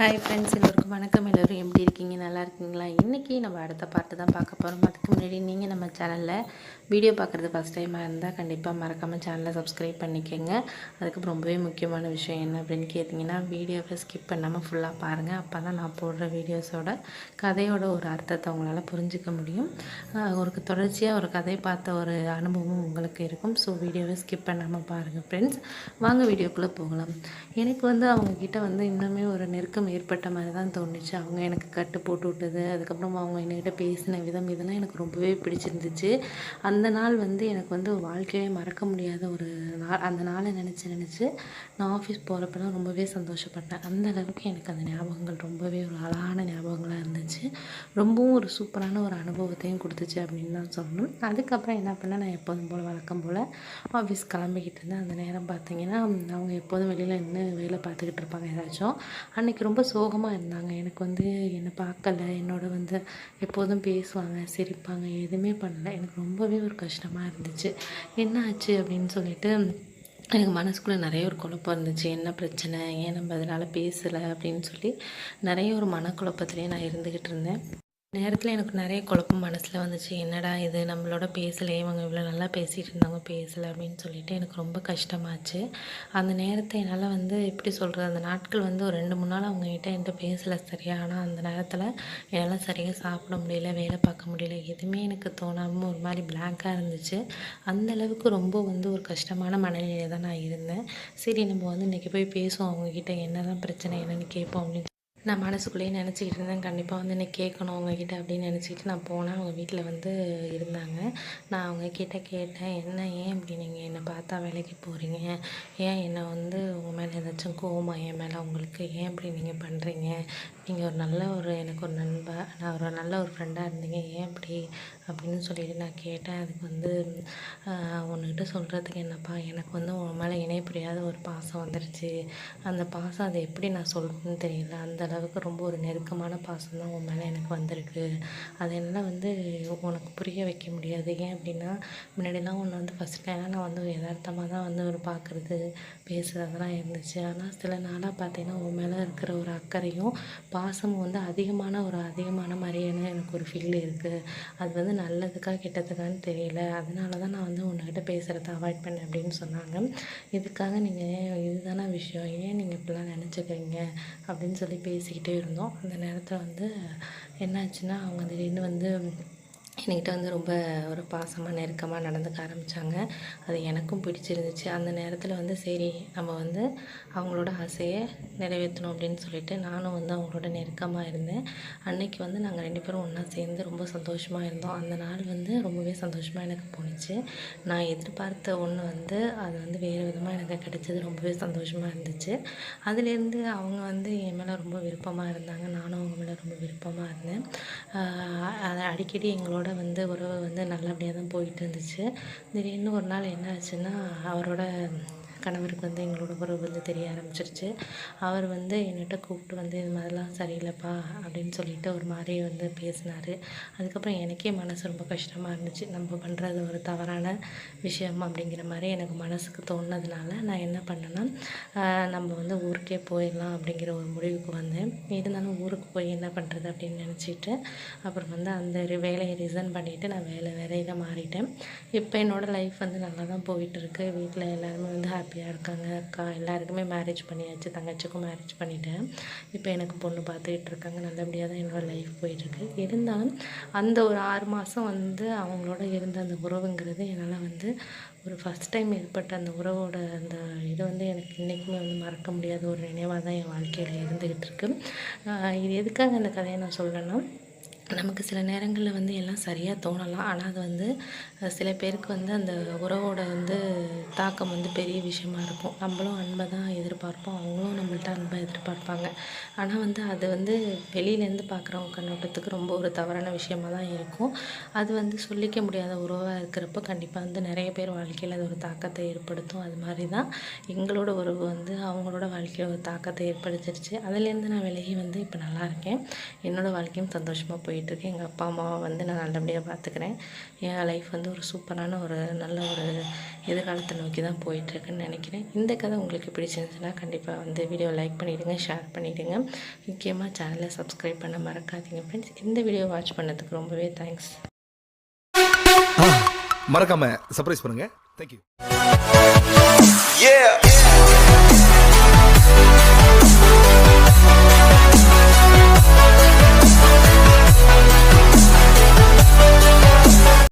Hi friends, எல்லோருக்கும் வணக்கம். எல்லோரும் எப்படி இருக்கீங்க? நல்லா இருக்கீங்களா? இன்றைக்கி நம்ம அடுத்த பாட்டு தான் பார்க்க போகிறோம். அதுக்கு முன்னாடி நீங்கள் நம்ம சேனலில் வீடியோ பார்க்குறது ஃபஸ்ட் டைமாக இருந்தால் கண்டிப்பாக மறக்காமல் சேனலை சப்ஸ்கிரைப் பண்ணிக்கோங்க. அதுக்கப்புறம் ரொம்பவே முக்கியமான விஷயம் என்ன அப்படின்னு கேட்டிங்கன்னா, வீடியோவை ஸ்கிப் பண்ணாமல் ஃபுல்லாக பாருங்கள். அப்போ தான் நான் போடுற வீடியோஸோட கதையோட ஒரு அர்த்தத்தை உங்களால் புரிஞ்சிக்க முடியும். ஒரு தொடர்ச்சியாக ஒரு கதை பார்த்த ஒரு அனுபவம் உங்களுக்கு இருக்கும். ஸோ வீடியோவை ஸ்கிப் பண்ணாமல் பாருங்கள் ஃப்ரெண்ட்ஸ். வாங்க வீடியோக்குள்ளே போகலாம். எனக்கு அவங்கக்கிட்ட இன்னுமே ஒரு நெருக்கம் ஏற்பட்ட மாதிரி தான் தோணுச்சு. அவங்க எனக்கு கட்டு போட்டு விட்டது, அதுக்கப்புறம் அவங்க என்கிட்ட பேசின விதம் இதெல்லாம் எனக்கு ரொம்பவே பிடிச்சிருந்துச்சு. அந்த நாள் எனக்கு வாழ்க்கையே மறக்க முடியாத ஒரு நாள். அந்த நாளை நினச்சி நான் ஆஃபீஸ் போகிறப்பெல்லாம் ரொம்பவே சந்தோஷப்பட்டேன். அந்த அளவுக்கு எனக்கு அந்த ஞாபகங்கள் ரொம்பவே ஒரு அழகான ஞாபகங்களாக இருந்துச்சு. ரொம்பவும் ஒரு சூப்பரான ஒரு அனுபவத்தையும் கொடுத்துச்சு அப்படின்னு தான் சொல்லணும். அதுக்கப்புறம் என்ன பண்ணேன், நான் எப்போதும் போல் வழக்கம் போல் ஆஃபீஸ் கிளம்பிக்கிட்டு இருந்தேன். அந்த நேரம் பார்த்தீங்கன்னா, அவங்க எப்போதும் வெளியில் நின்று வேலை பார்த்துக்கிட்டு இருப்பாங்க ஏதாச்சும். அன்றைக்கி ரொம்ப சோகமாக இருந்தாங்க. எனக்கு என்னை பார்க்கல, என்னோட எப்போதும் பேசுவாங்க, சிரிப்பாங்க, எதுவுமே பண்ணல. எனக்கு ரொம்பவே ஒரு கஷ்டமாக இருந்துச்சு. என்ன ஆச்சு அப்படின்னு சொல்லிட்டு எனக்கு மனசுக்குள்ளே நிறைய ஒரு குழப்பம் இருந்துச்சு. என்ன பிரச்சனை, ஏன் நம்ம அதனால் பேசலை அப்படின்னு சொல்லி நிறைய ஒரு மனக்குழப்பத்திலே நான் இருந்துக்கிட்டு இருந்தேன். நேரத்தில் எனக்கு நிறைய குழப்பம் மனசில் வந்துச்சு. என்னடா இது, நம்மளோட பேசலை, இவங்க இவ்வளோ நல்லா பேசிகிட்டு இருந்தாங்க, பேசலை அப்படின்னு சொல்லிட்டு எனக்கு ரொம்ப கஷ்டமாச்சு. அந்த நேரத்தை என்னால் எப்படி சொல்கிறது, அந்த நாட்கள் ஒரு 2-3 நாள் அவங்ககிட்ட என்கிட்ட பேசலை சரியா. ஆனால் அந்த நேரத்தில் என்னால் சரியாக சாப்பிட முடியல, வேலை பார்க்க முடியல, எதுவுமே எனக்கு தோணாமல் ஒரு மாதிரி பிளாங்காக இருந்துச்சு. அந்தளவுக்கு ரொம்ப ஒரு கஷ்டமான மனநிலையில் தான் நான் இருந்தேன். சரி, நம்ம இன்றைக்கி போய் பேசுவோம், அவங்கக்கிட்ட என்ன தான் பிரச்சனை என்னென்னு கேட்போம் அப்படின்னு நான் மனசுக்குள்ளேயே நினச்சிக்கிட்டு இருந்தேன். கண்டிப்பாக இன்னைக்கு கேட்கணும் அவங்கக்கிட்ட அப்படின்னு நினச்சிக்கிட்டு நான் போனேன். அவங்க வீட்டில் இருந்தாங்க. நான் அவங்கக்கிட்ட கேட்டேன், என்ன, ஏன் இப்படி நீங்கள் என்னை பார்த்தா வேலைக்கு போகிறீங்க? ஏன் என்னை உங்கள் மேலே ஏதாச்சும் கோவமா என் மேலே உங்களுக்கு? ஏன் இப்படி நீங்கள் பண்ணுறீங்க? நீங்கள் ஒரு நல்ல எனக்கு ஒரு நான் ஒரு நல்ல ஒரு ஃப்ரெண்டாக இருந்தீங்க, ஏன் இப்படி அப்படின்னு சொல்லிட்டு நான் கேட்டேன். அதுக்கு உன்கிட்ட சொல்கிறதுக்கு என்னப்பா, எனக்கு உன் மேலே இணை புரியாத ஒரு பாசம் வந்துடுச்சு. அந்த பாசம் அதை எப்படி நான் சொல்கிறதுன்னு தெரியல. அந்த அளவுக்கு ரொம்ப ஒரு நெருக்கமான பாசம் தான் உன் மேலே எனக்கு வந்திருக்கு. அதை என்னால் உனக்கு புரிய வைக்க முடியாது. ஏன் அப்படின்னா, முன்னாடிலாம் உன்னை ஃபஸ்ட் டைம்லாம் நான் எதார்த்தமாக தான் ஒரு பார்க்குறது, பேசுகிறதெல்லாம் இருந்துச்சு. ஆனால் சில நாளாக பார்த்தீங்கன்னா, உன் மேலே இருக்கிற ஒரு அக்கறையும் பாசமும் அதிகமான மாதிரியான எனக்கு ஒரு ஃபீல் இருக்குது. அது நல்லதுக்கா கெட்டதுக்கான்னு தெரியல. அதனால தான் நான் உன்கிட்ட பேசுகிறத அவாய்ட் பண்ணேன் அப்படின்னு சொன்னாங்க. இதுக்காக நீங்கள் இதுதானே விஷயம், ஏன் நீங்கள் இப்படிலாம் நினச்சிக்கிறீங்க அப்படின்னு சொல்லி பேசிக்கிட்டே இருந்தோம். அந்த நேரத்தில் என்னாச்சுன்னா, அவங்க திடீர்னு என்கிட்ட ரொம்ப ஒரு பாசமாக நெருக்கமாக நடந்துக்க ஆரம்பித்தாங்க. அது எனக்கும் பிடிச்சிருந்துச்சு. அந்த நேரத்தில் சரி, நம்ம அவங்களோட ஆசையை நிறைவேற்றணும் அப்படின்னு சொல்லிட்டு நானும் அவங்களோட நெருக்கமாக இருந்தேன். அன்னைக்கு நாங்கள் 2 பேரும் ஒன்றா சேர்ந்து ரொம்ப சந்தோஷமாக இருந்தோம். அந்த நாள் ரொம்பவே சந்தோஷமாக எனக்கு போணுச்சு. நான் எதிர்பார்த்த ஒன்று அது வேறு விதமாக எனக்கு கிடைச்சது. ரொம்பவே சந்தோஷமாக இருந்துச்சு. அதுலேருந்து அவங்க என் மேலே ரொம்ப விருப்பமாக இருந்தாங்க. நானும் அவங்க மேலே ரொம்ப விருப்பமாக இருந்தேன். அதை அடிக்கடி எங்களோட உறவு நல்லபடியாக தான் போயிட்டு இருந்துச்சு. திடீர்னு ஒரு நாள் என்ன ஆச்சுன்னா, அவரோட கணவருக்கு எங்களோட உறவு தெரிய ஆரம்பிச்சிருச்சு. அவர் என்கிட்ட கூப்பிட்டு இது மாதிரிலாம் சரியில்லைப்பா அப்படின்னு சொல்லிட்டு ஒரு மாதிரி பேசினார். அதுக்கப்புறம் எனக்கே மனசு ரொம்ப கஷ்டமாக இருந்துச்சு. நம்ம பண்ணுறது ஒரு தவறான விஷயம் அப்படிங்கிற மாதிரி எனக்கு மனசுக்கு தோணுனதுனால நான் என்ன பண்ணேன்னா, நம்ம ஊருக்கே போயிடலாம் அப்படிங்கிற ஒரு முடிவுக்கு வந்தேன். இருந்தாலும் ஊருக்கு போய் என்ன பண்ணுறது அப்படின்னு நினச்சிட்டு அப்புறம் அந்த வேலையை ரிசைன் பண்ணிவிட்டு நான் வேலையில் மாறிட்டேன். இப்போ என்னோடய லைஃப் நல்லா தான் போயிட்டுருக்கு. வீட்டில் எல்லாருமே ஹாப்பியாக இருக்காங்க. அக்கா எல்லாருக்குமே மேரேஜ் பண்ணியாச்சு. தங்கச்சிக்கும் மேரேஜ் பண்ணிட்டேன். இப்போ எனக்கு பொண்ணு பார்த்துக்கிட்டு இருக்காங்க. நல்லபடியாக தான் என்னோடய லைஃப் போயிட்டுருக்கு. இருந்தாலும் அந்த ஒரு 6 மாதம் அவங்களோட இருந்த அந்த உறவுங்கிறது என்னால் ஒரு ஃபஸ்ட் டைம் ஏற்பட்ட அந்த உறவோட அந்த இது எனக்கு இன்றைக்குமே மறக்க முடியாத ஒரு நினைவாக தான் என் வாழ்க்கையில் இருந்துக்கிட்டு இருக்கு. இது எதுக்காக அந்த கதையை நான் சொல்கிறேன்னா, நமக்கு சில நேரங்களில் எல்லாம் சரியாக தோணலாம். ஆனால் அது சில பேருக்கு அந்த உறவோட தாக்கம் பெரிய விஷயமா இருக்கும். நம்மளும் அன்பை தான் எதிர்பார்ப்போம், அவங்களும் நம்மள்ட்ட அன்பை எதிர்பார்ப்பாங்க. ஆனால் அது வெளியிலேருந்து பார்க்குறவங்க கண்ணோட்டத்துக்கு ரொம்ப ஒரு தவறான விஷயமா தான் இருக்கும். அது சொல்லிக்க முடியாத உறவாக இருக்கிறப்ப கண்டிப்பாக நிறைய பேர் வாழ்க்கையில் அது ஒரு தாக்கத்தை ஏற்படுத்தும். அது மாதிரி தான் எங்களோட உறவு அவங்களோட வாழ்க்கையில் ஒரு தாக்கத்தை ஏற்படுத்திடுச்சு. அதுலேருந்து நான் விலகி இப்போ நல்லா இருக்கேன். என்னோடய வாழ்க்கையும் சந்தோஷமாக போயிட்டு போயிட்டுருக்கு. எங்கள் அப்பா அம்மாவை வந்து நான் நல்லபடியாக பார்த்துக்கிறேன். என் லைஃப் வந்து ஒரு சூப்பரான ஒரு நல்ல ஒரு எதிர்காலத்தை நோக்கி தான் போயிட்டுருக்குன்னு நினைக்கிறேன். இந்த கதை உங்களுக்கு பிடிச்சிருந்துச்சுன்னா கண்டிப்பாக வந்து வீடியோ லைக் பண்ணிவிடுங்க, ஷேர் பண்ணிவிடுங்க. முக்கியமாக சேனலை சப்ஸ்கிரைப் பண்ண மறக்காதீங்க ஃப்ரெண்ட்ஸ். இந்த வீடியோ வாட்ச் பண்ணதுக்கு ரொம்பவே தேங்க்ஸ். மறக்காம சர்ப்ரைஸ் பண்ணுங்க. தேங்க்யூ.